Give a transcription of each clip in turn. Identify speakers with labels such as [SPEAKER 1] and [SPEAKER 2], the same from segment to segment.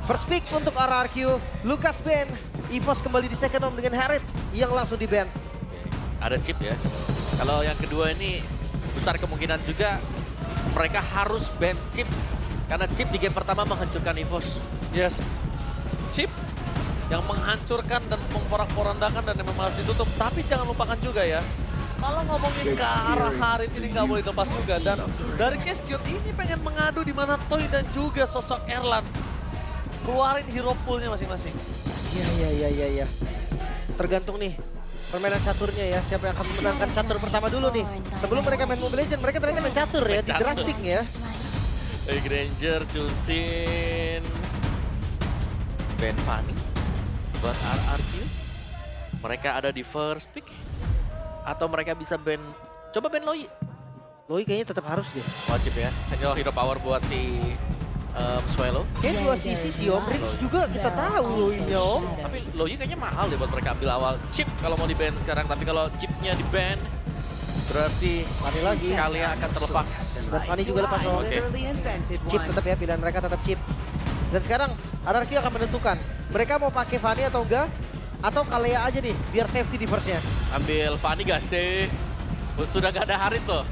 [SPEAKER 1] First pick untuk RRQ, Lucas ban. EVOS kembali di second home dengan Harriet yang langsung di ban.
[SPEAKER 2] Ada chip ya. Kalau yang kedua ini besar kemungkinan juga mereka harus ban chip. Karena chip di game pertama menghancurkan EVOS.
[SPEAKER 3] Yes, chip yang menghancurkan dan memporak-porandakan dan memang harus ditutup. Tapi jangan lupakan juga ya, kalau ngomongin ke arah Harith ini nggak boleh lepas juga. Dan dari Case Cute ini pengen mengadu di mana Toy dan juga sosok Erlan keluarin hero poolnya masing-masing.
[SPEAKER 1] Iya. Tergantung nih permainan caturnya ya. Siapa yang akan memenangkan catur pertama dulu nih. Sebelum mereka main Mobile Legends, mereka ternyata main catur ya, di drafting ya.
[SPEAKER 2] Hey, Granger choosing ban Fanny buat RRQ. Mereka ada di first pick. Atau mereka bisa ban, coba ban Loi.
[SPEAKER 1] Loi kayaknya tetap harus deh.
[SPEAKER 2] Wajib ya. Hanya hero power buat si Swallow.
[SPEAKER 1] Kayaknya dua sisi sih Om. Rings juga kita tahu Loi-nya Om.
[SPEAKER 2] Tapi Loi kayaknya mahal deh buat mereka ambil awal. Chip kalau mau di ban sekarang, tapi kalau chipnya di ban berarti
[SPEAKER 1] Fanny lagi.
[SPEAKER 2] Kalia akan terlepas.
[SPEAKER 1] Dan Fanny juga lepas Om.
[SPEAKER 2] Oke.
[SPEAKER 1] Chip tetap ya, pilihan mereka tetap chip. Dan sekarang RRQ akan menentukan mereka mau pakai Fanny atau enggak, atau Kalea aja nih biar safety di first-nya.
[SPEAKER 2] Ambil Fanny gak sih? Sudah gak ada Harith loh.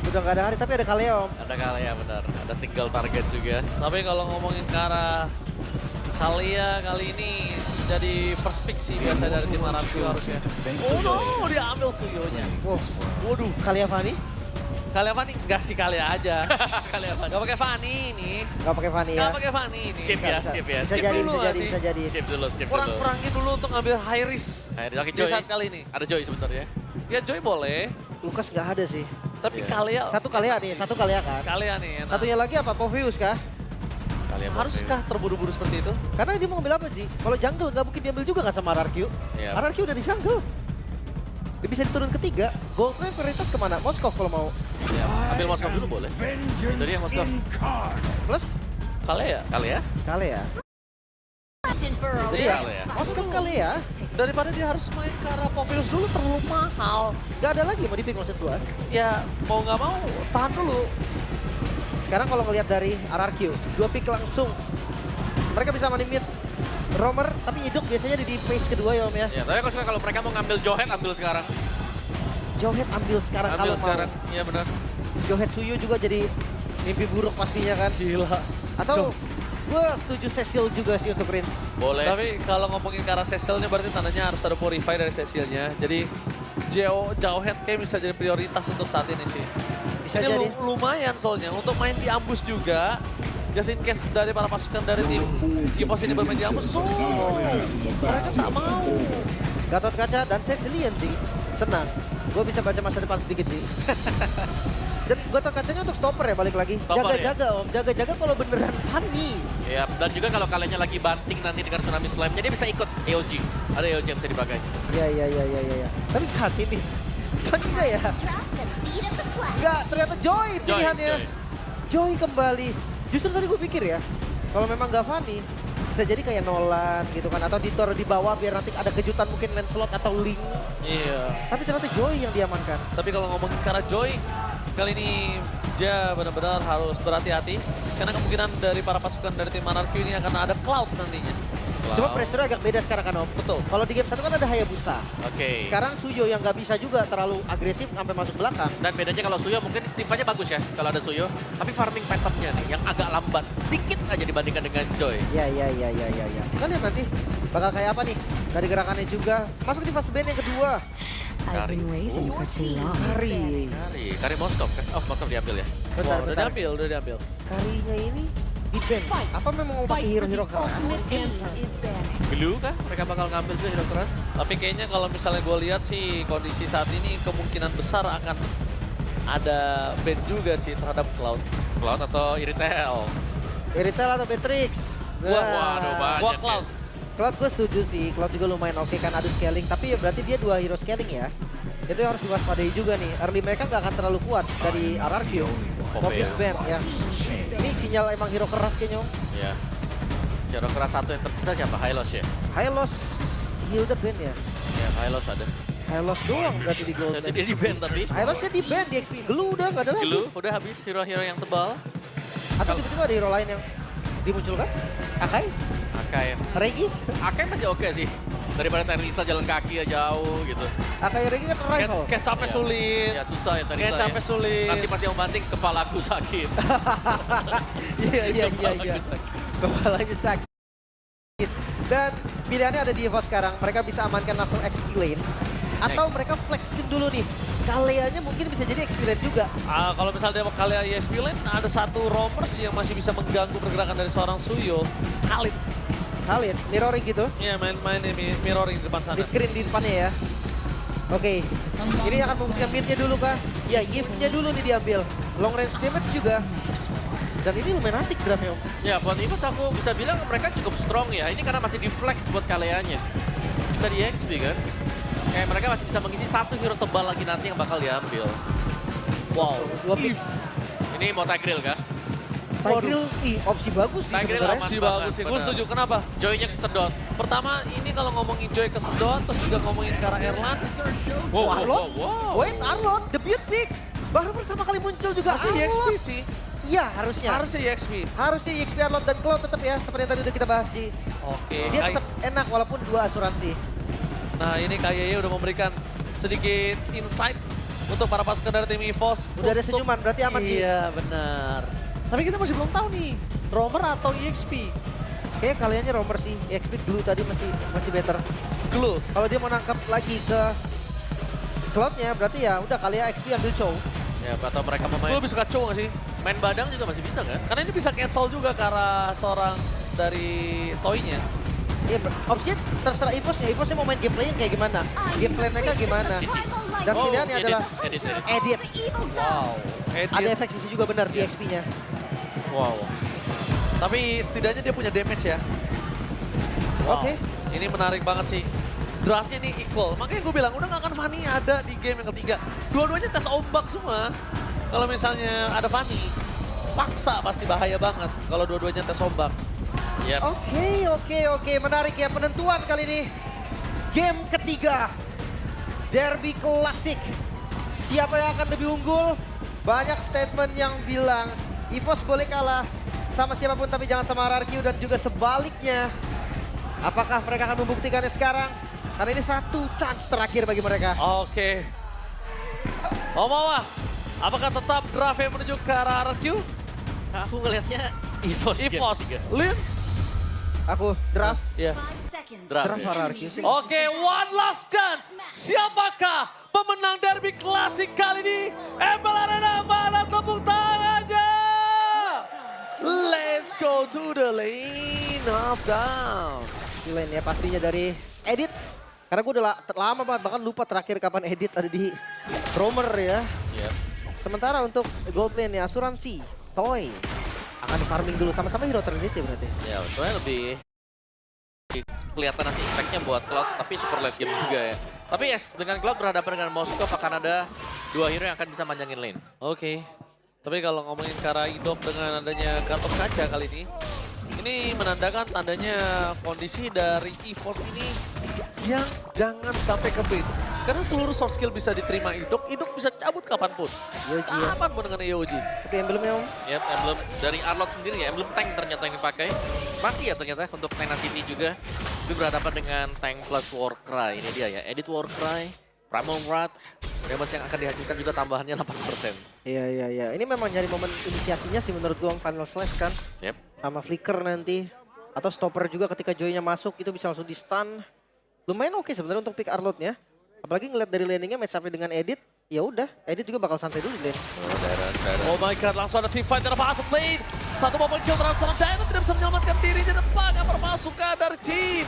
[SPEAKER 1] Udah nggak ada Harith tapi ada Kalea Om.
[SPEAKER 2] Ada Kalia benar, ada single target juga.
[SPEAKER 3] Tapi kalau ngomongin ke arah Kalia kali ini jadi first pick sih biasa dari tim RRQ harusnya. Oh no, dia ambil Suyonya.
[SPEAKER 1] Wow. Waduh, Kalea Fanny?
[SPEAKER 3] Kalia Fanny, nggak sih Kalia aja.
[SPEAKER 2] Kalia Fanny.
[SPEAKER 3] Nggak pakai Fanny ini.
[SPEAKER 1] Nggak pakai Fanny ya?
[SPEAKER 3] Nggak pakai Fanny ini.
[SPEAKER 2] Skip ya,
[SPEAKER 1] Bisa.
[SPEAKER 2] skip ya.
[SPEAKER 1] Bisa
[SPEAKER 2] Skip
[SPEAKER 1] jadi,
[SPEAKER 3] dulu
[SPEAKER 1] bisa
[SPEAKER 3] nggak
[SPEAKER 1] jadi,
[SPEAKER 3] sih?
[SPEAKER 1] bisa jadi.
[SPEAKER 2] Skip dulu, skip dulu.
[SPEAKER 3] Kurang-kurangin dulu untuk ngambil high risk
[SPEAKER 2] Ayo, oke,
[SPEAKER 3] di
[SPEAKER 2] Joy.
[SPEAKER 3] saat kali ini.
[SPEAKER 2] Ada Joy sebenarnya.
[SPEAKER 3] Ya Joy boleh,
[SPEAKER 1] Lucas nggak ada sih.
[SPEAKER 3] tapi
[SPEAKER 2] Iya.
[SPEAKER 3] Kalia.
[SPEAKER 1] Satu Kalea nih, satu Kalea kan.
[SPEAKER 3] Kalia nih. Enak.
[SPEAKER 1] Satunya lagi apa? Povius kah?
[SPEAKER 2] Kalia
[SPEAKER 3] Haruskah terburu-buru seperti itu?
[SPEAKER 1] Karena dia mau ngambil apa sih? Kalau jungle nggak mungkin diambil juga kan sama RRQ.
[SPEAKER 2] Iya.
[SPEAKER 1] RRQ udah di jungle. Dia bisa diturun ketiga. Goldnya prioritas kemana? Moskov kalau mau.
[SPEAKER 2] Ya, ambil Moskov dulu boleh. Itu dia Moskov.
[SPEAKER 1] Plus
[SPEAKER 3] Kalia.
[SPEAKER 2] Kalia.
[SPEAKER 1] Kalea.
[SPEAKER 3] Itu
[SPEAKER 1] Iya,
[SPEAKER 3] dia.
[SPEAKER 1] Moskov Kalea.
[SPEAKER 3] Daripada dia harus main ke arah Povius dulu terlalu mahal.
[SPEAKER 1] Nggak ada lagi mau di-pick maksud gua.
[SPEAKER 3] Ya mau nggak mau tahan dulu.
[SPEAKER 1] Sekarang kalau ngelihat dari RRQ, dua pick langsung. Mereka bisa money mid. Romer, tapi Iduk biasanya di phase kedua ya Om ya.
[SPEAKER 2] Ya, tapi aku suka kalau mereka mau ngambil Johet ambil sekarang.
[SPEAKER 1] Johet ambil sekarang
[SPEAKER 2] Ambil
[SPEAKER 1] kalau
[SPEAKER 2] sekarang.
[SPEAKER 1] mau.
[SPEAKER 2] Iya benar.
[SPEAKER 1] Johet Suyu juga jadi mimpi buruk pastinya kan.
[SPEAKER 3] Gila.
[SPEAKER 1] Atau gue setuju Cecil juga sih untuk Prince.
[SPEAKER 2] Boleh.
[SPEAKER 3] Tapi kalau ngomongin ke arah Cecilnya berarti tandanya harus ada purify dari Cecilnya. Jadi jauh head kayak bisa jadi prioritas untuk saat ini sih.
[SPEAKER 1] Bisa
[SPEAKER 3] Ini
[SPEAKER 1] jadi.
[SPEAKER 3] lumayan soalnya untuk main di ambus juga. Just in case dari para pasukan dari tim Kipos ini bermain di ambus. So, mereka tak mau.
[SPEAKER 1] Gatot Kaca dan Cecilian sih. Tenang, gue bisa baca masa depan sedikit sih. Dan Gatot Kacanya untuk stopper ya balik lagi.
[SPEAKER 2] Stopper
[SPEAKER 1] Jaga-jaga Om, jaga-jaga kalau beneran Fanny.
[SPEAKER 2] Ya, dan juga kalau kaliannya lagi banting nanti dengan Tsunami Slime, jadi bisa ikut EOG. Ada EOG yang bisa dipakai.
[SPEAKER 1] Iya. Tapi Fanny nih. Fanny nggak ya? Nggak, ternyata Joy pilihannya. Joy kembali. Justru tadi gue pikir ya, kalau memang nggak Fanny, bisa jadi kayak Nolan gitu kan. Atau ditaruh di bawah biar nanti ada kejutan mungkin Lancelot atau Link.
[SPEAKER 3] Iya.
[SPEAKER 1] Tapi ternyata Joy yang diamankan.
[SPEAKER 3] Tapi kalau ngomongin ke arah Joy, kali ini dia benar-benar harus berhati-hati. Karena kemungkinan dari para pasukan dari tim RRQ ini akan ada Cloud nantinya.
[SPEAKER 1] Cuma pressure agak beda sekarang kan Om.
[SPEAKER 3] Betul.
[SPEAKER 1] Kalau di game 1 kan ada Hayabusa.
[SPEAKER 2] Oke.
[SPEAKER 1] Sekarang Suyo yang nggak bisa juga terlalu agresif sampai masuk belakang.
[SPEAKER 2] Dan bedanya kalau Suyo mungkin tim fight-nya bagus ya kalau ada Suyo. Tapi farming pattern-nya nih yang agak lambat. Dikit aja dibandingkan dengan Joy.
[SPEAKER 1] Iya. Kita lihat nanti bakal kayak apa nih. Dari gerakannya juga. Masuk di fase band yang kedua.
[SPEAKER 4] I've been waiting for too long.
[SPEAKER 1] Kari.
[SPEAKER 2] Kari Moskov kan? Oh, Moskov diambil ya.
[SPEAKER 1] Bentar.
[SPEAKER 3] Udah diambil.
[SPEAKER 1] Karinya ini di band. Apa memang mau pakai hero-hero keras?
[SPEAKER 2] Blue kah? Mereka bakal ngambil juga hero keras.
[SPEAKER 3] Tapi kayaknya kalau misalnya gue lihat sih kondisi saat ini kemungkinan besar akan ada ban juga sih terhadap Cloud.
[SPEAKER 2] Cloud atau Iritel?
[SPEAKER 1] Iritel atau Beatrix?
[SPEAKER 2] Waduh, banyak
[SPEAKER 3] Gua
[SPEAKER 2] ya.
[SPEAKER 3] Cloud.
[SPEAKER 1] Cloud gue setuju sih. Cloud juga lumayan oke kan adu scaling. Tapi ya berarti dia dua hero scaling ya. Itu yang harus diwaspadai juga nih. Early mereka nggak akan terlalu kuat dari RRQ. Obvious ban ya. Ini sinyal emang hero keras kayaknya Om.
[SPEAKER 2] Ya. Hero keras satu yang tersisa siapa? Hylos ya?
[SPEAKER 1] Hylos Hilda ban ya.
[SPEAKER 2] Ya, Hylos ada.
[SPEAKER 1] Hylos doang berarti di gold
[SPEAKER 2] Jadi
[SPEAKER 1] ban.
[SPEAKER 2] dia di ban tapi.
[SPEAKER 1] Hylosnya di ban di XP. Glue udah nggak ada lagi.
[SPEAKER 2] Dulu udah habis hero-hero yang tebal.
[SPEAKER 1] Atau tiba-tiba ada hero lain yang dimunculkan. Akai,
[SPEAKER 2] Akai.
[SPEAKER 1] Regi.
[SPEAKER 2] Akai masih oke sih. Daripada Teresa jalan kaki ya jauh gitu.
[SPEAKER 1] Akai Regi kan rival.
[SPEAKER 3] Kecapnya
[SPEAKER 2] Iya.
[SPEAKER 3] sulit.
[SPEAKER 2] Ya susah ya Teresa
[SPEAKER 3] Kecapnya
[SPEAKER 2] ya.
[SPEAKER 3] sulit.
[SPEAKER 2] Nanti pas yang banting kepalaku sakit.
[SPEAKER 1] Iya.
[SPEAKER 2] Kepalaku sakit.
[SPEAKER 1] Kepalanya sakit. Dan pilihannya ada di Evo sekarang. Mereka bisa amankan langsung XP lane. Atau
[SPEAKER 2] Next.
[SPEAKER 1] mereka flexin dulu nih. Kaleanya mungkin bisa jadi XP lane juga.
[SPEAKER 3] Kalau misalnya dia kalian ESP lane, ada satu roamers yang masih bisa mengganggu pergerakan dari seorang Suyo. Khalid.
[SPEAKER 1] Khalid, mirroring gitu.
[SPEAKER 3] Iya, main mirroring di depan sana.
[SPEAKER 1] Di screen di depannya ya. Oke, ini akan membuktikan mid-nya dulu kah? Ya, Yves-nya dulu nih diambil. Long range damage juga. Dan ini lumayan asik draftnya.
[SPEAKER 2] Ya buat Evos aku bisa bilang mereka cukup strong ya. Ini karena masih di flex buat kaleanya. Bisa di XP kan. Kayak mereka masih bisa mengisi satu hero tebal lagi nanti yang bakal diambil.
[SPEAKER 3] Wow.
[SPEAKER 1] Dua pick.
[SPEAKER 2] Ini mau Tigreal kan?
[SPEAKER 1] Tigreal, opsi bagus sih
[SPEAKER 2] Tigreal
[SPEAKER 1] sebenarnya.
[SPEAKER 2] aman.
[SPEAKER 3] Si
[SPEAKER 2] banget,
[SPEAKER 3] bagus sih, gue
[SPEAKER 2] benar.
[SPEAKER 3] setuju. Kenapa?
[SPEAKER 2] Joy-nya kesedot.
[SPEAKER 3] Pertama, ini kalau ngomongin Joy kesedot, terus juga ngomongin Kara Erlan.
[SPEAKER 2] Wow,
[SPEAKER 1] Arlot?
[SPEAKER 2] wow.
[SPEAKER 1] Wait, Arlot, debut pick. Baru pertama kali muncul juga
[SPEAKER 3] Harusnya EXP
[SPEAKER 1] Arlot.
[SPEAKER 3] sih.
[SPEAKER 1] Iya, harusnya.
[SPEAKER 3] Harusnya EXP.
[SPEAKER 1] Harusnya EXP Arlot dan Cloud tetap ya, seperti yang tadi udah kita bahas, Ji.
[SPEAKER 3] Oke.
[SPEAKER 1] Dia tetap enak walaupun dua asuransi.
[SPEAKER 3] Nah, ini KYY udah memberikan sedikit insight untuk para pasukan dari tim EVOS.
[SPEAKER 1] Udah ada
[SPEAKER 3] untuk-
[SPEAKER 1] senyuman, berarti aman, Ji.
[SPEAKER 3] Iya, benar. Tapi kita masih belum tahu nih, roamer atau EXP.
[SPEAKER 1] Kayaknya kaliannya roamer sih. EXP dulu tadi masih better.
[SPEAKER 3] Glue.
[SPEAKER 1] Kalau dia mau nangkap lagi ke Cloud-nya, berarti ya udah kali ya XP ambil Chow.
[SPEAKER 2] Ya atau mereka mau
[SPEAKER 3] Glue
[SPEAKER 2] main,
[SPEAKER 3] lebih suka Chow nggak sih?
[SPEAKER 2] main badang juga masih bisa kan?
[SPEAKER 3] Karena ini bisa cancel juga ke arah seorang dari Toy-nya.
[SPEAKER 1] Iya, opsinya terserah Evos ya. Evosnya mau main gameplay yang kayak gimana. Gameplay mereka gimana.
[SPEAKER 2] Cici.
[SPEAKER 1] Dan
[SPEAKER 3] Oh,
[SPEAKER 1] pilihannya
[SPEAKER 2] edit,
[SPEAKER 1] adalah
[SPEAKER 2] edit.
[SPEAKER 1] edit.
[SPEAKER 3] Wow.
[SPEAKER 1] Ada efek sisi juga benar di XP-nya.
[SPEAKER 2] Wow.
[SPEAKER 3] Tapi setidaknya dia punya damage ya. Wow.
[SPEAKER 1] Oke.
[SPEAKER 3] Ini menarik banget sih. Draftnya nih equal. Makanya gue bilang udah gak akan Fanny ada di game yang ketiga. Dua-duanya tes ombak semua. Kalau misalnya ada Fanny, paksa pasti bahaya banget kalau dua-duanya tes ombak.
[SPEAKER 2] Yap.
[SPEAKER 1] Oke. Menarik ya penentuan kali ini. Game ketiga. Derby klasik. Siapa yang akan lebih unggul? Banyak statement yang bilang Evos boleh kalah sama siapapun tapi jangan sama RRQ dan juga sebaliknya. Apakah mereka akan membuktikannya sekarang? Karena ini satu chance terakhir bagi mereka.
[SPEAKER 3] Oke. Omawa, apakah tetap draft yang menuju ke arah RRQ?
[SPEAKER 2] Aku ngelihatnya Evos. game
[SPEAKER 3] EVOS,
[SPEAKER 2] ketiga.
[SPEAKER 3] Lin?
[SPEAKER 1] Aku draft.
[SPEAKER 3] Ya.
[SPEAKER 2] Draft.
[SPEAKER 1] Draft RRQ sih.
[SPEAKER 3] Oke, one last chance. Siapakah pemenang derby klasik kali ini? ML Arena, mana tepuk tangannya? Let's go to the lane of down.
[SPEAKER 1] Lane ya pastinya dari Edit. Karena gue udah lama banget, bahkan lupa terakhir kapan Edit ada di roamer ya.
[SPEAKER 2] Yap.
[SPEAKER 1] Sementara untuk gold lane ya asuransi, Toy akan farming dulu sama-sama hero Trinity berarti.
[SPEAKER 2] Ya, soalnya lebih kelihatan nanti impact-nya buat Cloud, tapi super late game juga ya. Tapi yes, dengan Cloud berhadapan dengan Moskov akan ada dua hero yang akan bisa manjangin lane.
[SPEAKER 3] Oke. Tapi kalau ngomongin ke arah Idok dengan adanya Gatot Kaca kali ini menandakan tandanya kondisi dari EVOS ini yang jangan sampai ke bait. Karena seluruh soft skill bisa diterima Idok bisa cabut kapanpun.
[SPEAKER 1] Yoji ya.
[SPEAKER 3] Kapanpun dengan Yoji.
[SPEAKER 1] Oke, emblemnya Om.
[SPEAKER 2] Yap, emblem dari Arlot sendiri ya, emblem tank ternyata yang dipakai. Masih ya ternyata untuk Tenacity juga. Tapi berhadapan dengan tank plus Warcry. Ini dia ya, edit Warcry, Primal Wrath, damage yang akan dihasilkan juga tambahannya 8%.
[SPEAKER 1] Iya. Ini memang nyari momen inisiasinya sih menurut gue Final Slash kan.
[SPEAKER 2] Yap.
[SPEAKER 1] Sama flicker nanti. Atau stopper juga ketika Joy-nya masuk itu bisa langsung di stun. Lumayan oke sebenarnya untuk pick Arlot-nya. Apalagi ngeliat dari landingnya match up dengan Edit. Ya udah, Edit juga bakal santai dulu di lane.
[SPEAKER 3] Oh my god, langsung ada team fight dari bottom lane. Satu momen kill terhadap seorang Dino tidak bisa menyelamatkan dirinya depannya permasukan dari tim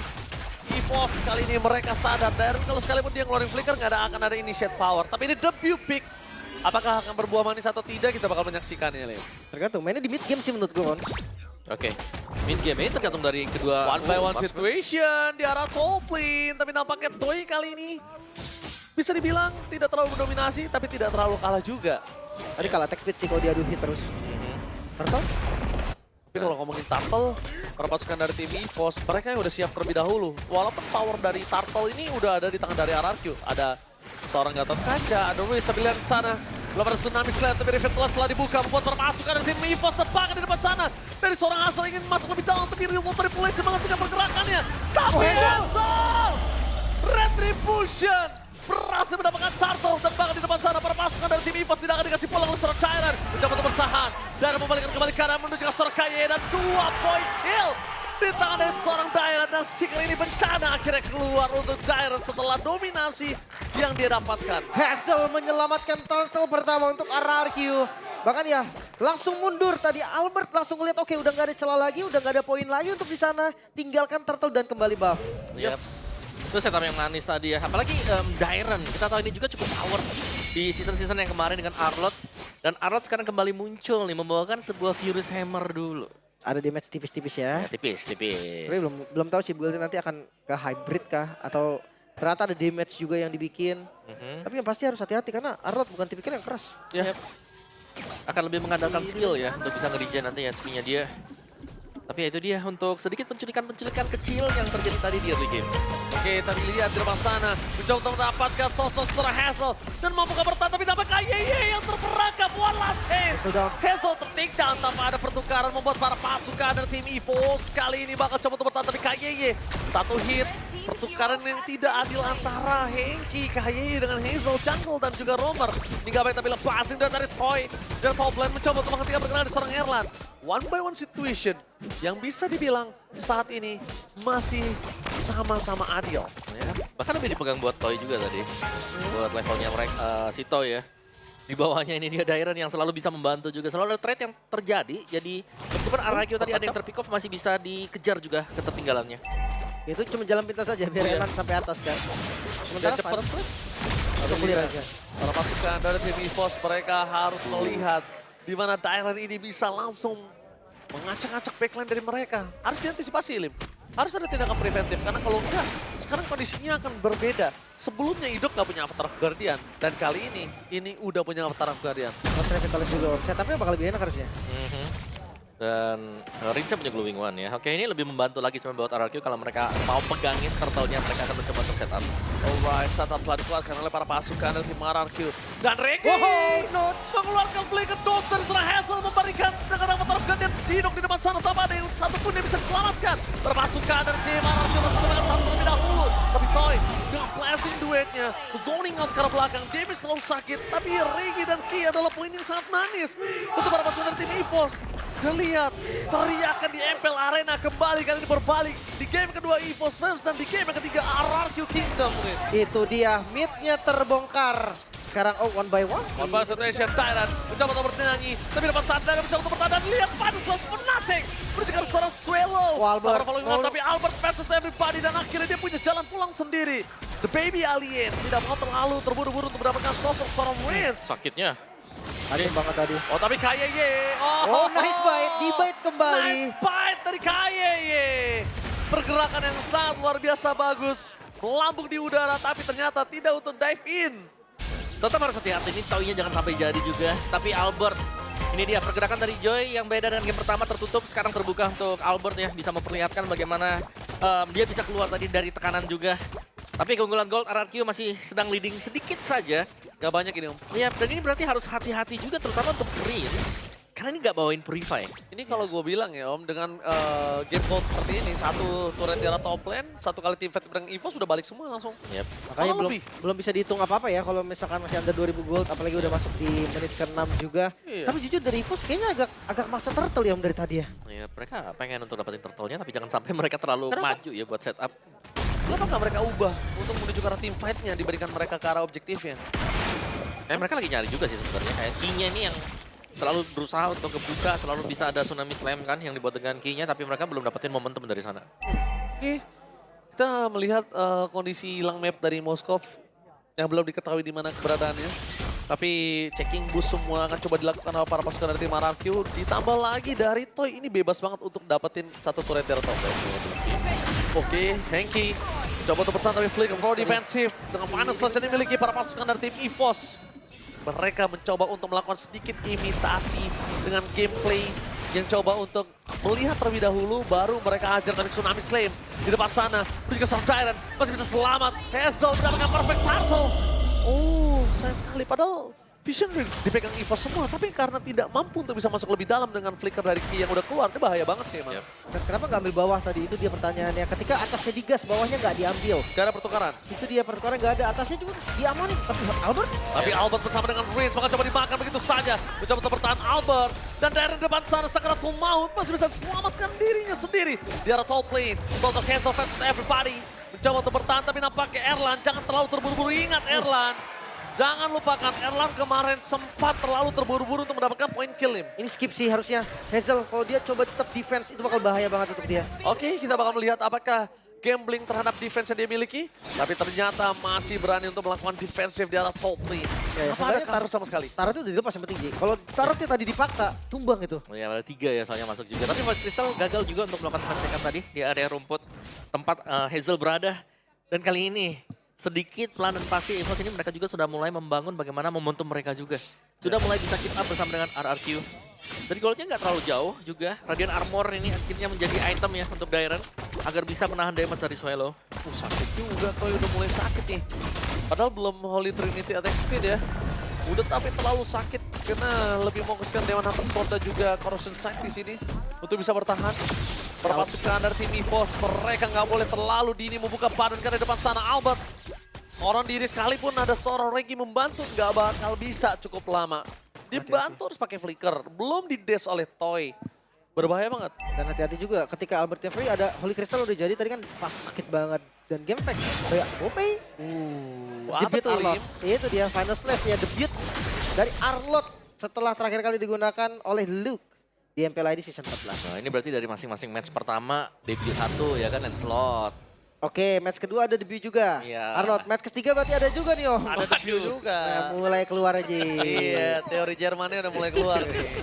[SPEAKER 3] EVOS. Kali ini mereka sadar dan kalau sekalipun dia ngeluarin flicker akan ada initiate power. Tapi ini debut pick. Apakah akan berbuah manis atau tidak kita bakal menyaksikannya, Leo.
[SPEAKER 1] Tergantung, mainnya di mid game sih menurut gue Kon.
[SPEAKER 2] Oke, mid game ini tergantung dari kedua.
[SPEAKER 3] One by one
[SPEAKER 2] marksman.
[SPEAKER 3] situation di arah top lane. Tapi nampaknya Toy kali ini bisa dibilang tidak terlalu mendominasi tapi tidak terlalu kalah juga.
[SPEAKER 1] Tadi kalah attack speed sih kalau diadu hit terus. Turtle?
[SPEAKER 3] Tapi kalau ngomongin Turtle, para pasukan dari tim EVOS, mereka yang udah siap terlebih dahulu. Walaupun power dari Turtle ini udah ada di tangan dari RRQ. Ada seorang Gatot Kaca, ada Ruiz, tapi lihat di sana. Belum ada Tsunami Slam, tapi Revitalize telah dibuka. Membuat permasukan dari tim EVOS terbakar di depan sana. Dari seorang Hazel ingin masuk lebih dalam, tapi Real World Manipulation menghentikan pergerakannya. Tapi Hazel! Retribution! Berhasil mendapatkan turtle dan bahkan di depan sana para pasukan dari tim EVOS tidak akan dikasih pulang oleh seorang Tyrant. Mencoba untuk bertahan dan membalikan kembali kanan menuju ke seorang Kaye dan 2 point kill di tangan dari seorang Tyrant, dan stiker ini bencana akhirnya keluar untuk Tyrant setelah dominasi yang dia dapatkan.
[SPEAKER 1] Hazel menyelamatkan turtle pertama untuk RRQ. Bahkan ya langsung mundur tadi Albert langsung ngeliat oke udah nggak ada celah lagi, udah nggak ada poin lagi untuk di sana. Tinggalkan turtle dan kembali buff.
[SPEAKER 2] Yes. Itu setup yang manis tadi ya. Apalagi Dairon, kita tahu ini juga cukup power di season-season yang kemarin dengan Arlott. Dan Arlott sekarang kembali muncul nih, membawakan sebuah Furious Hammer dulu.
[SPEAKER 1] Ada damage tipis-tipis ya.
[SPEAKER 2] Ya, tipis.
[SPEAKER 1] Tapi belum tahu sih buildnya nanti akan ke hybrid kah atau ternyata ada damage juga yang dibikin. Tapi yang pasti harus hati-hati karena Arlott bukan tipikal yang keras.
[SPEAKER 2] Ya. Akan lebih mengandalkan skill ya untuk bisa nge-regen nanti HP-nya dia. Tapi ya itu dia untuk sedikit penculikan-penculikan kecil yang terjadi tadi di early game.
[SPEAKER 3] Oke, tadi lihat di depan sana. Mencoba untuk mendapatkan sosok seorang Hazel. Dan mampukah bertahan, tapi dapat KYY yang terperangkap. One last hit. Hazel tertik down tanpa ada pertukaran, membuat para pasukan dari tim EVOS kali ini bakal coba untuk bertahan, tapi KYY. Satu hit, pertukaran yang tidak adil antara Henki, KYY dengan Hazel, Jungle, dan juga Romer. Hingga baik tapi lepasin dari Toy. Dan Topland mencoba untuk menghentikan pergerakan di seorang Erlan. One by one situation yang bisa dibilang saat ini masih sama-sama adil.
[SPEAKER 2] Ya, bahkan lebih dipegang buat Toy juga tadi. Buat levelnya mereka, si Toy ya. Di bawahnya ini dia Dairon yang selalu bisa membantu juga. Selalu ada trade yang terjadi. Jadi meskipun RRQ tadi ada yang terpick off masih bisa dikejar juga ketertinggalannya.
[SPEAKER 1] Itu cuma jalan pintas saja biar Elan sampai atas kan. Sementara
[SPEAKER 3] cepat.
[SPEAKER 1] Atau clear aja.
[SPEAKER 3] Para pasukan dari tim EVOS mereka harus melihat di mana Dairon ini bisa langsung mengacak-acak backline dari mereka. Harus diantisipasi, Lim. Harus ada tindakan preventif, karena kalau enggak, sekarang kondisinya akan berbeda. Sebelumnya Idok nggak punya Avatar of Guardian, dan kali ini udah punya Avatar of Guardian.
[SPEAKER 1] Mas Revitalize juga setupnya bakal lebih enak harusnya.
[SPEAKER 2] Dan Rinsa punya Glowing One ya. Oke, ini lebih membantu lagi sebenarnya buat RRQ kalau mereka mau pegangin turtle-nya, mereka akan mencoba untuk setup.
[SPEAKER 3] Alright, setup telah dikuatkan oleh para pasukan dari tim RRQ. Dan Ricky mengeluarkan play ke Dot dari seorang Hazel, memberikan dengan Avatar of Guardian Idok di depan sana, tanpa ada yang satupun yang bisa diselamatkan. Para pasukan dari tim RRQ masih menggunakan satu terlebih dahulu. Tapi Toy dengan blessing duetnya, zoning out ke arah belakang, damage terlalu sakit. Tapi Ricky dan Ki adalah poin yang sangat manis untuk para pasukan dari tim EVOS. Dan lihat, teriakan di MPL Arena kembali kali ini berbalik. Di game kedua EVOS Flames dan di game yang ketiga RRQ Kingdom.
[SPEAKER 1] Itu dia, mid-nya terbongkar. Sekarang one by one.
[SPEAKER 3] One by situation, Tyrant mencoba untuk bernyanyi. Tapi dapat sadar, mencoba untuk bertahan. Dan lihat, Padsless menating. Berjika seorang Swallow.
[SPEAKER 1] Albert.
[SPEAKER 3] Tapi Albert versus everybody. Dan akhirnya dia punya jalan pulang sendiri. The Baby Alien tidak mau terlalu terburu-buru untuk mendapatkan sosok seorang Wins.
[SPEAKER 2] Sakitnya.
[SPEAKER 1] Adem banget tadi.
[SPEAKER 3] Oh, tapi KYY.
[SPEAKER 1] Oh, nice bite. Di-bite kembali.
[SPEAKER 3] Nice bite dari KYY. Pergerakan yang sangat luar biasa bagus. Melambung di udara, tapi ternyata tidak untuk dive in.
[SPEAKER 2] Tetap harus hati-hati, ini Toy-nya jangan sampai jadi juga. Tapi Albert, ini dia pergerakan dari Joy yang beda dengan game pertama tertutup. Sekarang terbuka untuk Albert ya, bisa memperlihatkan bagaimana dia bisa keluar tadi dari tekanan juga. Tapi keunggulan Gold RRQ masih sedang leading sedikit saja.
[SPEAKER 3] Gak banyak ini, Om.
[SPEAKER 2] Ya, dan ini berarti harus hati-hati juga terutama untuk Prince. Karena ini nggak bawain Purify.
[SPEAKER 3] Ini kalau gue bilang ya Om, dengan game gold seperti ini, satu turret di arah top lane, satu kali team fight bareng EVOS sudah balik semua langsung.
[SPEAKER 2] Yep.
[SPEAKER 1] Makanya belum bisa dihitung apa-apa ya kalau misalkan masih under 2000 gold, apalagi udah masuk di menit ke-6 juga.
[SPEAKER 3] Iya.
[SPEAKER 1] Tapi jujur dari EVOS kayaknya agak maksa turtle ya Om dari tadi ya.
[SPEAKER 2] Ya, mereka pengen untuk dapetin turtle-nya tapi jangan sampai mereka terlalu maju ya buat setup.
[SPEAKER 3] Kenapa nggak mereka ubah untuk menuju ke arah team fight-nya dibandingkan mereka ke arah objektifnya?
[SPEAKER 2] Mereka lagi nyari juga sih sebenarnya. Kayak key-nya ini yang selalu berusaha untuk kebuka, selalu bisa ada tsunami slam kan yang dibuat dengan key-nya, tapi mereka belum dapetin momentum dari sana.
[SPEAKER 3] Oke, kita melihat kondisi hilang map dari Moskov yang belum diketahui di mana keberadaannya. Tapi checking boost semua akan coba dilakukan oleh para pasukan dari tim RRQ. Ditambah lagi dari Toy, ini bebas banget untuk dapetin satu turret dari top lane. Oke, Henki coba untuk bertahan tapi flick for defensif dengan Padsless yang dimiliki para pasukan dari tim EVOS. Mereka mencoba untuk melakukan sedikit imitasi dengan gameplay yang coba untuk melihat terlebih dahulu, baru mereka hajar dari Tsunami Slam di depan sana. Berjika Storm Tyrant masih bisa selamat. Hazel mendapatkan perfect turtle. Oh, sayang sekali. Padahal Vision dipegang EVOS semua, tapi karena tidak mampu untuk bisa masuk lebih dalam dengan flicker dari Ki yang udah keluar, itu bahaya banget sih emang.
[SPEAKER 2] Yep.
[SPEAKER 1] Dan kenapa nggak ambil bawah tadi? Itu dia pertanyaannya. Ketika atasnya digas, bawahnya nggak diambil.
[SPEAKER 3] Gak ada pertukaran.
[SPEAKER 1] Itu dia pertukaran nggak ada. Atasnya juga diamanin. Tapi Albert
[SPEAKER 3] Tapi Albert bersama dengan Reigns maka coba dimakan begitu saja. Mencoba untuk bertahan Albert. Dan dari depan sana Sakaratul Maut masih bisa selamatkan dirinya sendiri. Di arah top lane. Soldier cancel fans to everybody. Mencoba untuk bertahan tapi nampaknya Erlan jangan terlalu terburu-buru. Ingat Erlan. Jangan lupakan Erlan kemarin sempat terlalu terburu-buru untuk mendapatkan point kill him.
[SPEAKER 1] ini skip sih harusnya. Hazel kalau dia coba tetap defense itu bakal bahaya banget untuk dia.
[SPEAKER 3] Oke, kita bakal melihat apakah gambling terhadap defense yang dia miliki. Tapi ternyata masih berani untuk melakukan defensif di arah top lane.
[SPEAKER 1] Ya,
[SPEAKER 3] Apa ada
[SPEAKER 1] seenggaknya
[SPEAKER 3] taruh sama sekali?
[SPEAKER 1] Tarot itu udah dilepas yang penting, Ji. Kalau Tarotnya tadi dipaksa, tumbang itu.
[SPEAKER 2] Ya ada 3 ya soalnya masuk juga. Tapi White Crystal gagal juga untuk melakukan pengecekan tadi di area rumput tempat Hazel berada. Dan kali ini sedikit pelan dan pasti EVOS ini mereka juga sudah mulai membangun bagaimana momentum mereka juga. Sudah mulai bisa keep up bersama dengan RRQ. Dari goldnya nggak terlalu jauh juga. Radiant Armor ini akhirnya menjadi item ya untuk Dairen. Agar bisa menahan damage dari Swallow.
[SPEAKER 3] Sakit juga, Toy udah mulai sakit nih. Padahal belum Holy Trinity attack speed ya. Udah tapi terlalu sakit karena lebih fokuskan Demon Hunter Sword dan juga Corrosion Sight di sini untuk bisa bertahan. Perpasukan dari tim EVOS, mereka nggak boleh terlalu dini membuka badan karena di depan sana Albert. Seorang diri sekalipun ada seorang Regi membantu nggak bakal bisa cukup lama. Dibantu harus pakai flicker, belum di-dash oleh Toy. Berbahaya banget.
[SPEAKER 1] Dan hati-hati juga ketika Albertnya free ada Holy Crystal udah jadi tadi kan pas sakit banget. Dan game tag kayak Bopey. Debut Arlot. Itu dia final slash ya debut dari Arlot setelah terakhir kali digunakan oleh Luke di MPL ID season 14.
[SPEAKER 2] Nah ini berarti dari masing-masing match pertama debut 1 ya kan Lancelot.
[SPEAKER 1] Oke, match kedua ada debut juga.
[SPEAKER 2] Iya.
[SPEAKER 1] Arlot, match ketiga berarti ada juga nih Om.
[SPEAKER 3] Ada debut juga.
[SPEAKER 1] Nah, mulai keluar aja.
[SPEAKER 3] Iya, teori Jermannya udah mulai keluar nih.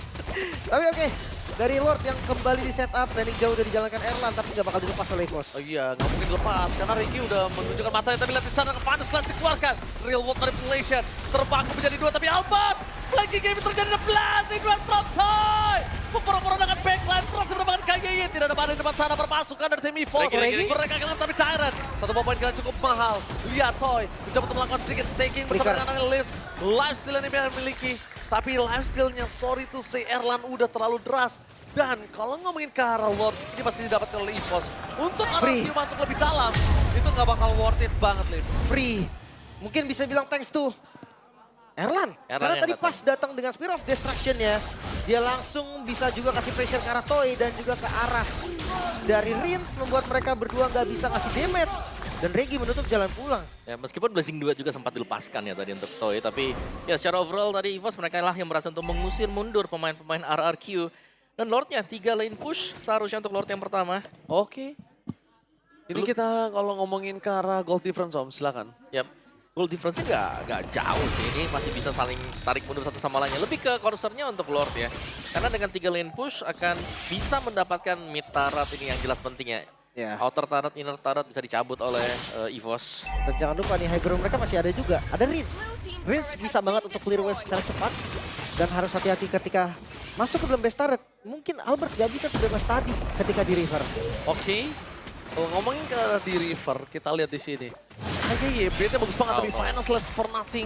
[SPEAKER 1] Tapi oke, dari Lord yang kembali di setup, planning jauh udah dijalankan Erlan tapi nggak bakal dilepas oleh EVOS.
[SPEAKER 3] Oh iya, nggak mungkin lepas karena Ricky udah menunjukkan matanya, tapi lihat di sana Panas Slash dikeluarkan. Real World Manipulation terbangku menjadi 2, tapi Albert flanking game terjadi the blasting duel from Toy. Pura-pura dengan backline terus mendapatkan KYY. Tidak ada badan di depan sana berpasukan dari tim EVOS. Mereka kehilangan tapi Tyrant. Satu poin kalian cukup mahal. Lihat Toy mencoba untuk melakukan sedikit staking bersama dengan lifesteal yang dia miliki. Tapi lifestealnya sorry to say Erlan udah terlalu deras. Dan kalau ngomongin ke arah Lord, ini pasti didapatkan oleh EVOS. Untuk RRQ masuk lebih dalam, itu nggak bakal worth it banget, Lim.
[SPEAKER 1] Free. Mungkin bisa bilang thanks to Erlan. Karena tadi pas datang dengan Spear of Destruction-nya, dia langsung bisa juga kasih pressure ke arah Toy dan juga ke arah dari Rins, membuat mereka berdua nggak bisa ngasih damage. Dan Regi menutup jalan pulang.
[SPEAKER 2] Ya meskipun Blessing 2 juga sempat dilepaskan ya tadi untuk Toy. Tapi ya secara overall tadi EVOS mereka lah yang berhasil untuk mengusir mundur pemain-pemain RRQ. Dan Lordnya 3 lane push seharusnya untuk Lord yang pertama.
[SPEAKER 3] Oke. Ini kita kalau ngomongin ke arah gold difference Om, silakan.
[SPEAKER 2] Yap. Goal difference-nya nggak jauh sih. Ini masih bisa saling tarik mundur satu sama lainnya. Lebih ke concern-nya untuk Lord ya. Karena dengan 3 lane push akan bisa mendapatkan mid turret ini yang jelas pentingnya.
[SPEAKER 1] Ya.
[SPEAKER 2] Outer turret, inner turret bisa dicabut oleh EVOS.
[SPEAKER 1] Dan jangan lupa nih high ground mereka masih ada juga. Ada Rins. Rins bisa banget untuk clear wave secara cepat. Dan harus hati-hati ketika masuk ke dalam base turret. Mungkin Albert gak bisa sebebas tadi ketika di river.
[SPEAKER 3] Oke. Kalau ngomongin ke arah di river, kita lihat di sini. Kayaknya YB-nya bagus banget, tapi final slash for nothing.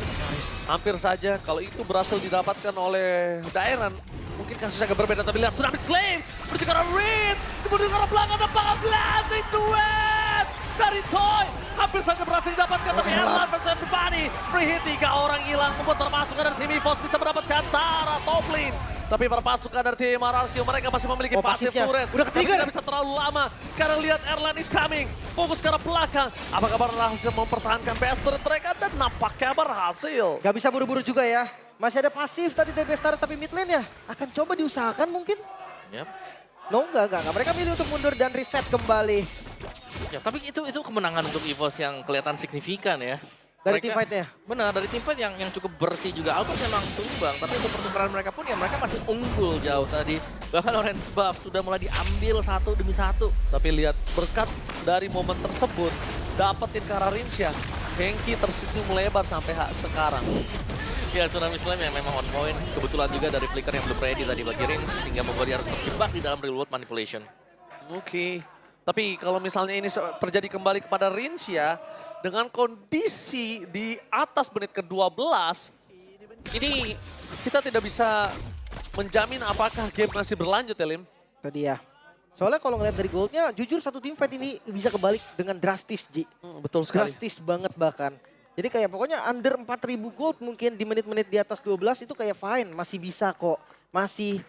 [SPEAKER 3] Hampir saja kalau itu berhasil didapatkan oleh Dairen. Mungkin kasusnya agak berbeda, tapi lihat Tsunami Slave. Menuju ke arah Riz. Kemudian ke arah belakang, ada Pangan Blasting Duet. Dari Toy. Hampir saja berhasil didapatkan, tapi Erlan versus everybody. Free hit, 3 orang hilang. Membuat termasuk dari tim EVOS bisa mendapatkan Tara top lane. Tapi para pasukan dari tim RRQ mereka masih memiliki pasif turret.
[SPEAKER 1] Udah ketiga.
[SPEAKER 3] Tidak bisa terlalu lama. Karena lihat Erlan is coming. Fokus ke arah belakang. Apakah berhasil mempertahankan base turret mereka? Dan nampaknya berhasil.
[SPEAKER 1] Gak bisa buru-buru juga ya. Masih ada pasif tadi dari base turret tapi mid lane ya. Akan coba diusahakan mungkin.
[SPEAKER 2] Yap.
[SPEAKER 1] No, enggak. Mereka milih untuk mundur dan reset kembali.
[SPEAKER 2] Ya, tapi itu kemenangan untuk EVOS yang kelihatan signifikan ya.
[SPEAKER 1] Dari
[SPEAKER 2] Mereka-
[SPEAKER 1] team fight-nya.
[SPEAKER 2] Benar, dari tim fight yang cukup bersih juga. Albert memang tumbang, tapi untuk pertukaran mereka pun ya mereka masih unggul jauh tadi. Bahkan Orange Buff sudah mulai diambil satu demi satu.
[SPEAKER 3] Tapi lihat berkat dari momen tersebut. Dapetin ke arah Rinsya. Hengki tersenyum melebar sampai sekarang.
[SPEAKER 2] Ya, Tsunami Slam yang memang on point. Kebetulan juga dari flicker yang belum ready tadi bagi Rins, sehingga membuat dia harus terjebak di dalam real world manipulation.
[SPEAKER 3] Oke. Tapi kalau misalnya ini terjadi kembali kepada Rinsya, dengan kondisi di atas menit ke-12, ini kita tidak bisa menjamin apakah game masih berlanjut ya, Lim.
[SPEAKER 1] Tadi ya. Soalnya kalau ngeliat dari goldnya, jujur satu tim fight ini bisa kebalik dengan drastis, Ji.
[SPEAKER 3] Betul sekali.
[SPEAKER 1] Drastis banget bahkan. Jadi kayak pokoknya under 4.000 gold mungkin di menit-menit di atas 12 itu kayak fine. Masih bisa kok. Masih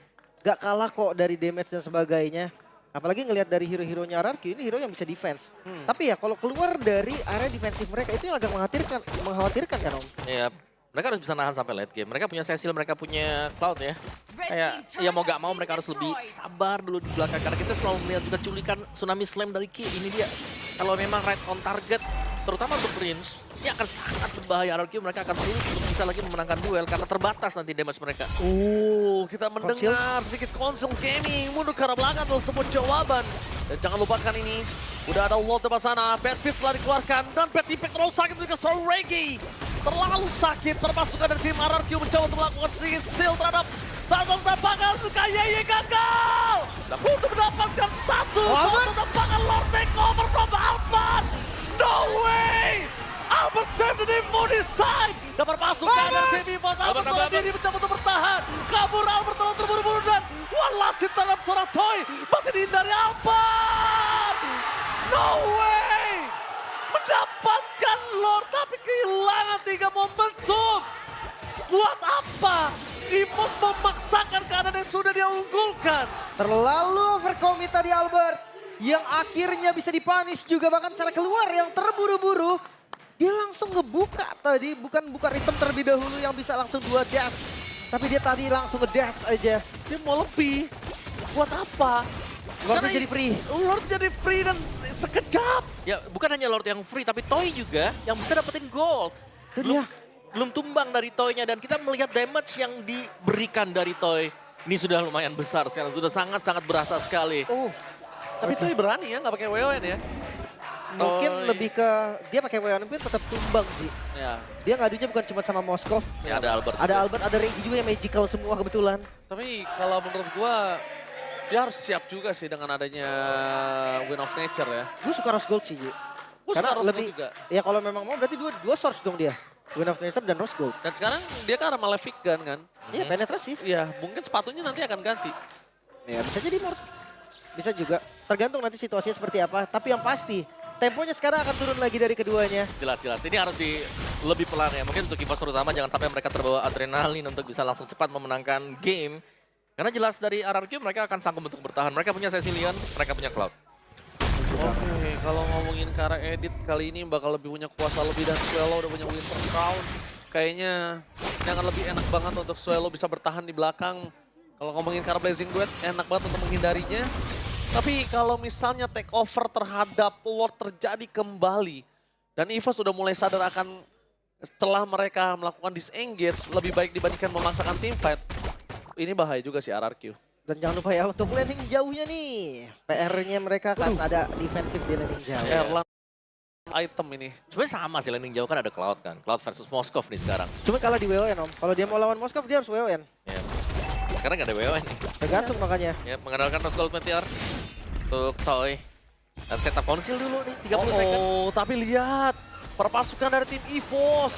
[SPEAKER 1] gak kalah kok dari damage dan sebagainya. Apalagi ngelihat dari hero-heronya RRQ, ini hero yang bisa defense. Tapi ya kalau keluar dari area defensif mereka itu yang agak mengkhawatirkan kan Om?
[SPEAKER 2] Iya, mereka harus bisa nahan sampai late game. Mereka punya Cecil, mereka punya Cloud ya. Kayak ya mau gak mau mereka harus lebih sabar dulu di belakang. Karena kita selalu melihat juga culikan Tsunami Slam dari Ki. Ini dia, kalau memang right on target, terutama untuk Prince, ini akan sangat berbahaya RRQ. Mereka akan sulit untuk bisa lagi memenangkan duel karena terbatas nanti damage mereka.
[SPEAKER 3] Kita mendengar sedikit konsol gaming mundur ke arah belakang adalah sebuah jawaban. Dan jangan lupakan ini, udah ada wall depan sana, Bad Fist telah dikeluarkan dan Bad Impact terlalu sakit juga seorang Reggie. Terlalu sakit, terpasukan dari tim RRQ mencoba untuk melakukan sedikit steal terhadap Tantang tembakan Sukayeye gagal! Untuk mendapatkan satu tembakan Lord Takeover from Alban! No way! Albert save the info di side! Dapat pasukan dari tim Evos, Albert malah diri mencoba untuk bertahan! Kabur Albert terlalu terburu-buru dan one last hit terhadap seorang Toy! Masih dihindari Albert! No way! Mendapatkan Lord tapi kehilangan 3 momentum! Buat apa? Evos memaksakan keadaan yang sudah dia unggulkan.
[SPEAKER 1] Terlalu overcommit tadi Albert. Yang akhirnya bisa dipanis juga bahkan cara keluar yang terburu-buru. Dia langsung ngebuka tadi, bukan buka item terlebih dahulu yang bisa langsung 2 dash. Tapi dia tadi langsung nge-dash aja.
[SPEAKER 3] Dia mau lebih. Buat apa?
[SPEAKER 1] Lordnya jadi free.
[SPEAKER 3] Lord jadi free dan sekejap.
[SPEAKER 2] Ya bukan hanya Lord yang free, tapi Toy juga yang bisa dapetin gold.
[SPEAKER 1] Itu dia.
[SPEAKER 2] Belum tumbang dari Toy-nya dan kita melihat damage yang diberikan dari Toy. Ini sudah lumayan besar sekarang, sudah sangat-sangat berasa sekali.
[SPEAKER 3] Tapi Toy berani ya, nggak pakai WON ya.
[SPEAKER 1] Mungkin
[SPEAKER 2] Toy.
[SPEAKER 1] lebih ke dia pakai WN pun tetap tumbang sih.
[SPEAKER 3] Ya.
[SPEAKER 1] Dia ngadunya bukan cuma sama Moskov.
[SPEAKER 2] Ya, ada Albert.
[SPEAKER 1] Ada Albert, ada Reggie juga yang magical semua kebetulan.
[SPEAKER 3] Tapi kalau menurut gua dia harus siap juga sih dengan adanya Win of Nature ya.
[SPEAKER 1] Gue suka Rose Gold sih, Ji.
[SPEAKER 3] Gua
[SPEAKER 1] Karena
[SPEAKER 3] suka
[SPEAKER 1] lebih,
[SPEAKER 3] juga.
[SPEAKER 1] ya kalau memang mau berarti dua source dong dia. Win of Nature dan Rose Gold.
[SPEAKER 3] Dan sekarang dia kan arah Malefic Gun kan.
[SPEAKER 1] Iya, penetrasi.
[SPEAKER 3] Iya, mungkin sepatunya nanti akan ganti.
[SPEAKER 1] Ya bisa jadi Mort. Bisa juga. Tergantung nanti situasinya seperti apa. Tapi yang pasti, temponya sekarang akan turun lagi dari keduanya.
[SPEAKER 2] Jelas-jelas, ini harus lebih pelan ya. Mungkin untuk Evos terutama jangan sampai mereka terbawa adrenalin untuk bisa langsung cepat memenangkan game. Karena jelas dari RRQ mereka akan sanggup untuk bertahan. Mereka punya Cecilion, mereka punya Cloud.
[SPEAKER 3] Oke, kalau ngomongin ke arah edit kali ini bakal lebih punya kuasa lebih dan Swallow udah punya Winter Crown. Kayaknya ini akan lebih enak banget untuk Swallow bisa bertahan di belakang. Kalau ngomongin ke arah Blazing Duet, enak banget untuk menghindarinya. Tapi kalau misalnya take over terhadap Lord terjadi kembali, dan Evos sudah mulai sadar akan setelah mereka melakukan disengage, lebih baik dibandingkan memaksakan teamfight. Ini bahaya juga sih RRQ.
[SPEAKER 1] Dan jangan lupa ya untuk landing jauhnya nih. PR-nya mereka kan ada defensif di landing jauh.
[SPEAKER 3] Erlang item ini.
[SPEAKER 2] Sebenarnya sama sih, landing jauh kan ada Cloud kan. Cloud versus Moskov nih sekarang.
[SPEAKER 1] Cuma kalah di WON Om. Kalau dia mau lawan Moskov dia harus WON.
[SPEAKER 2] Ya. Sekarang nggak ada WON nih.
[SPEAKER 1] Tergantung makanya.
[SPEAKER 2] Ya, mengandalkan Rose Gold Meteor untuk Toy. Dan setup konsil dulu nih, 30 second.
[SPEAKER 3] Oh, tapi lihat perpasukan dari tim Evos.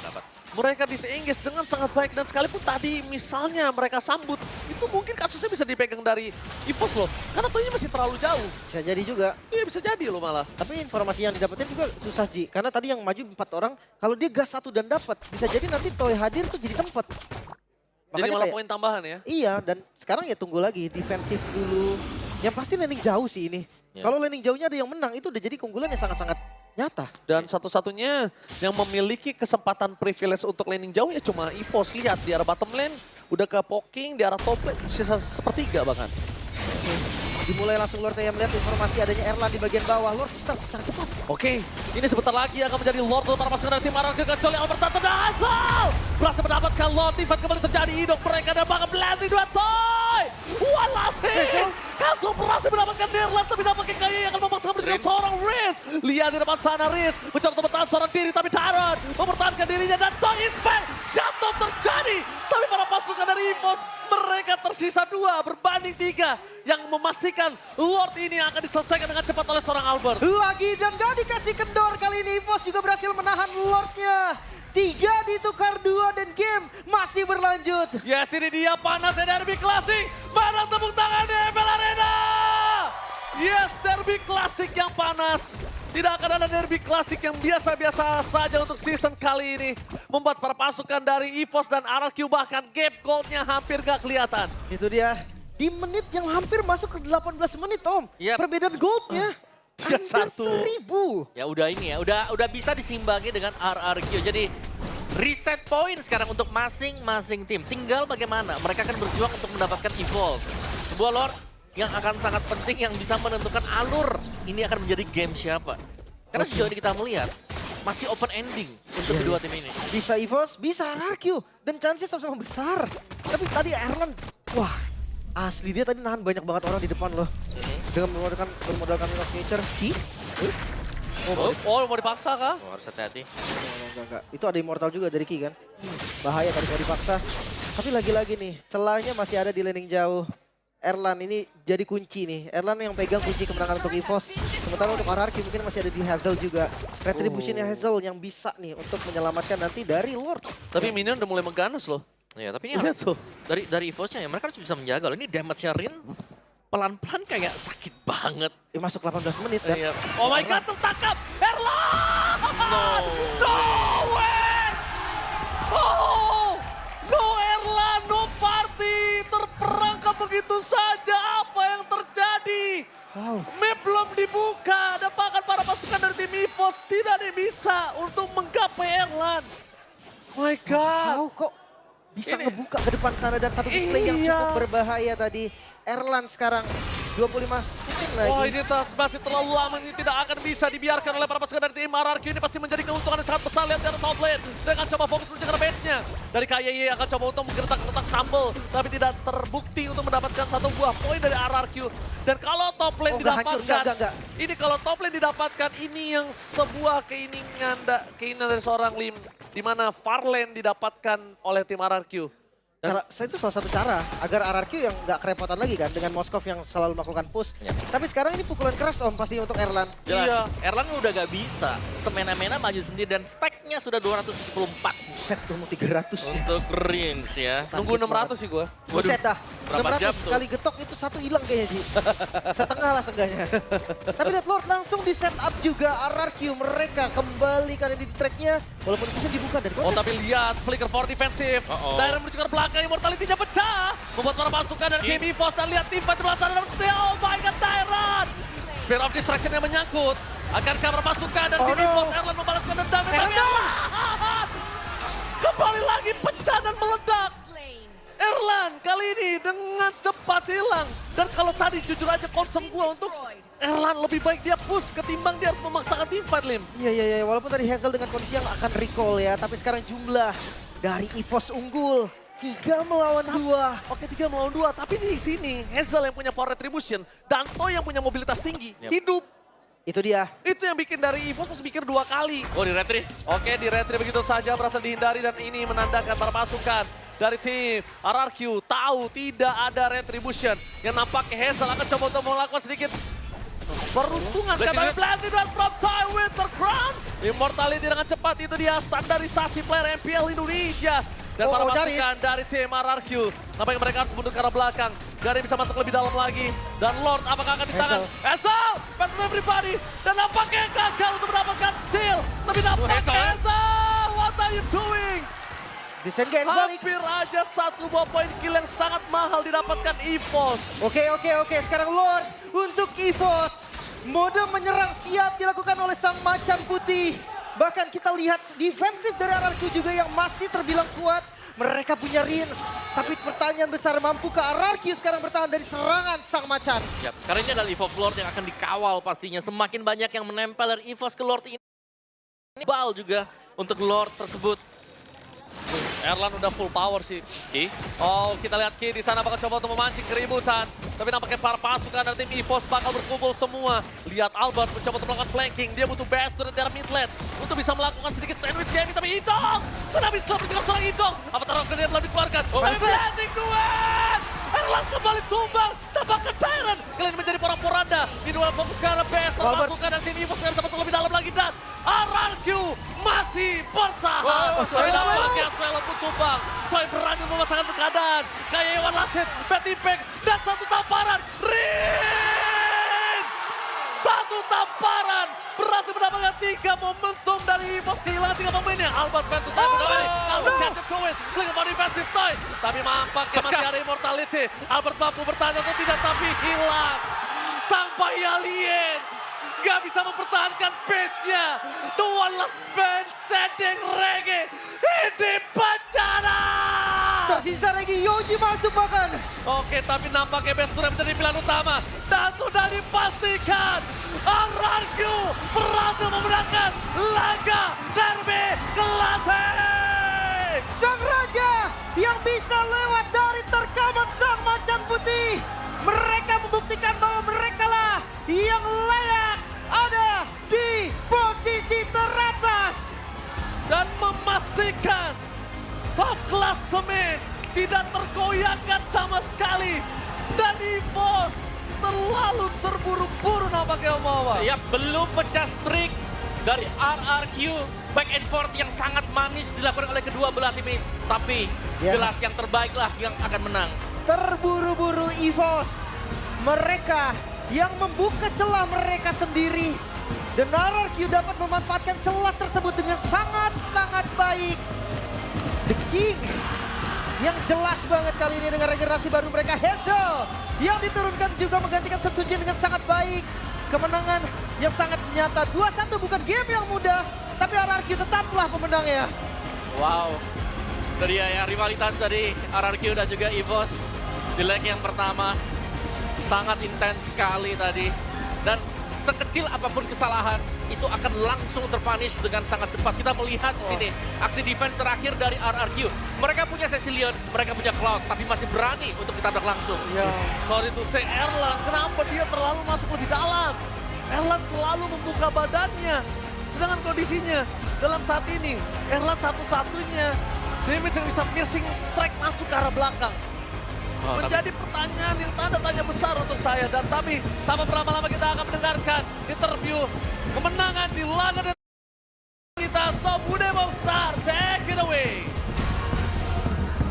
[SPEAKER 3] Mereka disengage dengan sangat baik dan sekalipun tadi misalnya mereka sambut, itu mungkin kasusnya bisa dipegang dari Evos loh. Karena Toy-nya masih terlalu jauh.
[SPEAKER 1] Bisa jadi juga.
[SPEAKER 3] Iya bisa jadi loh malah.
[SPEAKER 1] Tapi informasi yang didapetin juga susah Ji. Karena tadi yang maju 4 orang, kalau dia gas 1 dan dapat, bisa jadi nanti Toy hadir tuh jadi sempet.
[SPEAKER 3] Jadi
[SPEAKER 1] Makanya
[SPEAKER 3] malah
[SPEAKER 1] kayak-
[SPEAKER 3] poin tambahan ya.
[SPEAKER 1] Iya, dan sekarang ya tunggu lagi, defensif dulu. Yang pasti landing jauh sih ini.
[SPEAKER 2] Ya.
[SPEAKER 1] Kalau landing jauhnya ada yang menang, itu udah jadi keunggulan yang sangat-sangat nyata.
[SPEAKER 3] Dan satu-satunya yang memiliki kesempatan privilege untuk landing jauh ya cuma Evos. Lihat di arah bottom lane, udah ke poking, di arah top lane, sisa sepertiga bahkan.
[SPEAKER 1] Dimulai langsung Lord yang melihat informasi adanya Erlan di bagian bawah. Lord start secara cepat.
[SPEAKER 3] Oke, ini sebentar lagi akan menjadi Lord utara pasukan dari tim RRQ kecuali Albert Dasal. Berhasil mendapatkan Lord, event kembali terjadi, hidup mereka dan bakal Blazing Duet Toy. One last hit. Kasul berhasil mendapatkan Nirland, tapi dampaknya kayaknya yang akan memaksa menjadi seorang Riz. Lihat di depan sana Riz, mencoba untuk bertahan seorang diri, tapi Taron mempertahankan dirinya dan Toy is back. Jatuh terjadi, tapi para pasukan dari Evos mereka tersisa 2 berbanding 3 yang memastikan Lord ini akan diselesaikan dengan cepat oleh seorang Albert.
[SPEAKER 1] Lagi dan gak dikasih kendor kali ini. Evos juga berhasil menahan Lordnya. 3 ditukar 2 dan game masih berlanjut.
[SPEAKER 3] Yes, ini dia panasnya Derby Classic. Mana tepuk tangan di FL Arena? Yes, Derby Classic yang panas. Tidak akan ada Derby Classic yang biasa-biasa saja untuk season kali ini. Membuat para pasukan dari EVOS dan RRQ bahkan gap goldnya hampir gak kelihatan.
[SPEAKER 1] Itu dia. Di menit yang hampir masuk ke 18 menit, Om.
[SPEAKER 2] Yap.
[SPEAKER 1] Perbedaan goldnya. Hampir 1000.
[SPEAKER 2] Ya udah ini ya, udah bisa disimbangi dengan RRQ. Jadi reset point sekarang untuk masing-masing tim. Tinggal bagaimana mereka akan berjuang untuk mendapatkan evolve. Sebuah Lord yang akan sangat penting yang bisa menentukan alur ini akan menjadi game siapa. Karena sejauh ini kita melihat masih open ending untuk kedua tim ini.
[SPEAKER 1] Bisa EVOS, bisa RRQ. Dan chance sama-sama besar. Tapi tadi Erlan, wah asli dia tadi nahan banyak banget orang di depan loh. Dengan bermodalkan Wheel of Nature.
[SPEAKER 3] Oh, mau dipaksa kah?
[SPEAKER 2] Oh, harus hati-hati.
[SPEAKER 1] Enggak. Itu ada Immortal juga dari Ki kan. Bahaya tadi kalau dipaksa. Tapi lagi-lagi nih, celahnya masih ada di laning jauh. Erlan ini jadi kunci nih. Erlan yang pegang kunci kemenangan untuk EVOS. Sementara untuk RRQ mungkin masih ada di Hazel juga. Retributionnya Hazel yang bisa nih untuk menyelamatkan nanti dari Lord.
[SPEAKER 3] Tapi minion udah mulai mengganas loh.
[SPEAKER 2] Ya, tapi ini harus dari EVOS-nya ya mereka harus bisa menjaga loh. Ini damage-nya Rin pelan-pelan kayak sakit banget.
[SPEAKER 1] Masuk 18 menit kan.
[SPEAKER 2] Iya.
[SPEAKER 3] Oh my god, tertangkap! Erlan! No way! Oh! No Erlan, no party! Terperangkap begitu saja, apa yang terjadi?
[SPEAKER 1] Wow.
[SPEAKER 3] Map belum dibuka, dan bahkan para pasukan dari tim EVOS tidak ada yang bisa untuk menggapai Erlan. My god!
[SPEAKER 1] Wow, kok bisa
[SPEAKER 3] Ini-
[SPEAKER 1] ngebuka ke depan sana dan satu display yang
[SPEAKER 3] Iya.
[SPEAKER 1] cukup berbahaya tadi. Erlan sekarang 25 second lagi.
[SPEAKER 3] Wah, ini masih terlalu lama, ini tidak akan bisa dibiarkan oleh para pasukan dari tim RRQ. Ini pasti menjadi keuntungan yang sangat besar. Lihat dari top lane, dia akan coba fokus menuju ke base-nya. Dari KYY akan coba untuk menggertak-gertak sambal, tapi tidak terbukti untuk mendapatkan satu buah poin dari RRQ. Dan kalau top lane
[SPEAKER 1] Oh, nggak hancur,
[SPEAKER 3] didapatkan,
[SPEAKER 1] nggak.
[SPEAKER 3] ini kalau top lane didapatkan, ini yang sebuah keinginan dari seorang Lim, di mana far lane didapatkan oleh tim RRQ.
[SPEAKER 1] Itu salah satu cara agar RRQ yang nggak kerepotan lagi kan dengan Moskov yang selalu melakukan push.
[SPEAKER 2] Ya.
[SPEAKER 1] Tapi sekarang ini pukulan keras Om pasti untuk Erlan.
[SPEAKER 2] Jelas,
[SPEAKER 3] Iya.
[SPEAKER 2] Erlang udah gak bisa semena-mena maju sendiri dan stacknya sudah 274
[SPEAKER 1] Set mau 300.
[SPEAKER 2] untuk Rins ya.
[SPEAKER 3] Nunggu 600 sih gue.
[SPEAKER 1] Buset dah.
[SPEAKER 2] berapa
[SPEAKER 1] 600
[SPEAKER 2] jam tuh?
[SPEAKER 1] kali getok itu satu hilang kayaknya Ji. Setengah lah seenggaknya. Tapi lihat Lord langsung di setup juga RRQ mereka kembali kali di tracknya. Walaupun bisa dibuka dan
[SPEAKER 3] Oh tapi lihat, flicker for defensif. Daerah menuju ke belakang, immortality-nya pecah. Membuat para pasukan dari tim EVOS dan lihat tim fight di belah sana. Oh my god, Tyrant! Spear of Distraction yang menyangkut. Akankah para pasukan dari tim EVOS, Erlan membalaskan dendam. Tapi Erlan! Kembali lagi pecah dan meledak. Erlan kali ini dengan cepat hilang. Dan kalau tadi jujur aja concern gue untuk Erlan lebih baik dia push ketimbang dia harus memaksakan tim fight, Lim.
[SPEAKER 1] Iya. Walaupun tadi Hazel dengan kondisi yang akan recall ya. Tapi sekarang jumlah dari EVOS unggul. 3 melawan 2.
[SPEAKER 3] Oke, 3 melawan 2, tapi di sini Hazel yang punya power retribution, Danto yang punya mobilitas tinggi,
[SPEAKER 2] Yep.
[SPEAKER 3] hidup.
[SPEAKER 1] Itu dia.
[SPEAKER 3] Itu yang bikin dari EVOS harus mikir 2 kali.
[SPEAKER 2] Oh, di retri.
[SPEAKER 3] Oke, di retry begitu saja berhasil dihindari dan ini menandakan para pasukan dari tim RRQ tahu tidak ada retribution. Yang nampaknya Hazel akan coba untuk melakukan sedikit peruntungan. Kata Blandy dan from time with the crown. Immortality dengan cepat, itu dia standarisasi player MPL Indonesia. Dan para pasukan dari tim RRQ, nampaknya mereka harus mundur ke arah belakang. Gak ada yang bisa masuk lebih dalam lagi. Dan Lord apakah akan ditangan? Hazel! Battle everybody! Dan nampaknya gagal untuk mendapatkan steal. Tapi nampaknya Hazel! What are you doing?
[SPEAKER 1] Disengage balik.
[SPEAKER 3] Hampir aja satu buah poin kill yang sangat mahal didapatkan EVOS.
[SPEAKER 1] Oke. Sekarang Lord untuk EVOS. Mode menyerang siap dilakukan oleh sang macan putih. Bahkan kita lihat defensif dari RRQ juga yang masih terbilang kuat. Mereka punya Rins. Tapi pertanyaan besar, mampukah RRQ sekarang bertahan dari serangan sang macan?
[SPEAKER 2] Yap, karena ini adalah Evolve Lord yang akan dikawal pastinya. Semakin banyak yang menempel dari EVOS ke Lord ini. Bal juga untuk Lord tersebut.
[SPEAKER 3] Erlan udah full power sih.
[SPEAKER 2] Oke.
[SPEAKER 3] Oh, kita lihat Ki di sana bakal coba untuk memancing keributan. Tapi nampaknya para pasukan dari tim EVOS bakal berkumpul semua. Lihat Albert mencoba untuk melakukan flanking. Dia butuh best dari daerah mid lane untuk bisa melakukan sedikit sandwich gaming. Tapi Itong sudah bisa mencegat seorang Itong. Apa taruh grenade telah dikeluarkan? Tapi landing duet! Erlan kembali tumbang. Tampaknya Tyrant kali ini menjadi porak-poranda. Di dua fokus ke arah best. Para pasukan dari tim EVOS yang dapat lebih dalam lagi. Dan RRQ masih bertahan. Tapi nampaknya Swell pun tumbang. Swell berani memasangkan keadaan. last hit, bad impact, dan satu tamparan. Riz! Satu tamparan berhasil mendapatkan 3 momentum dari EVOS, kehilangan 3 pemainnya. Albert Spencer kembali, Albert catch up to it, beli kembali defensive toy. Tapi nampaknya masih ada immortality. Albert mampu bertahan atau tidak, tapi hilang. Sampai Alien gak bisa mempertahankan base-nya. The one last man standing, Reggie ini bencana.
[SPEAKER 1] Tersisa lagi Yoji masuk bahkan.
[SPEAKER 3] Oke, tapi nampaknya base sudah menjadi pilihan utama. Dan sudah dipastikan RRQ berhasil memenangkan laga derby klasik.
[SPEAKER 1] Sang Raja yang bisa lewat dari terkaman Sang Macan Putih. Mereka membuktikan bahwa mereka lah yang layak ada di posisi teratas.
[SPEAKER 3] Dan memastikan top klasemen tidak tergoyahkan sama sekali. Dan EVOS terlalu terburu-buru nampaknya Omawa.
[SPEAKER 2] Ya, belum pecah streak dari RRQ. Back and forth yang sangat manis dilakukan oleh kedua belah tim ini. Tapi
[SPEAKER 1] Ya.
[SPEAKER 2] jelas yang terbaik lah yang akan menang.
[SPEAKER 1] Terburu-buru EVOS. Mereka yang membuka celah mereka sendiri. Dan RRQ dapat memanfaatkan celah tersebut dengan sangat-sangat baik. The King yang jelas banget kali ini dengan regenerasi baru mereka. Hazel yang diturunkan juga menggantikan Sun Sujin dengan sangat baik. Kemenangan yang sangat nyata. 2-1 bukan game yang mudah. Tapi RRQ tetaplah pemenangnya.
[SPEAKER 2] Wow. Itu dia ya, rivalitas dari RRQ dan juga EVOS di leg yang pertama. Sangat intens sekali tadi. Dan sekecil apapun kesalahan, itu akan langsung terpunish dengan sangat cepat. Kita melihat di sini aksi defense terakhir dari RRQ. Mereka punya Cecilion, mereka punya Cloud, tapi masih berani untuk ditabrak langsung.
[SPEAKER 3] Ya, sorry to say Erlan, kenapa dia terlalu masuk lebih dalam? Erlan selalu membuka badannya. Sedangkan kondisinya dalam saat ini, Erlan satu-satunya damage yang bisa piercing strike masuk ke arah belakang. Menjadi pertanyaan yang tanda tanya besar untuk saya. Dan tapi tanpa berlama-lama kita akan mendengarkan interview kemenangan di laga dan kita. So Bude Star, take it away.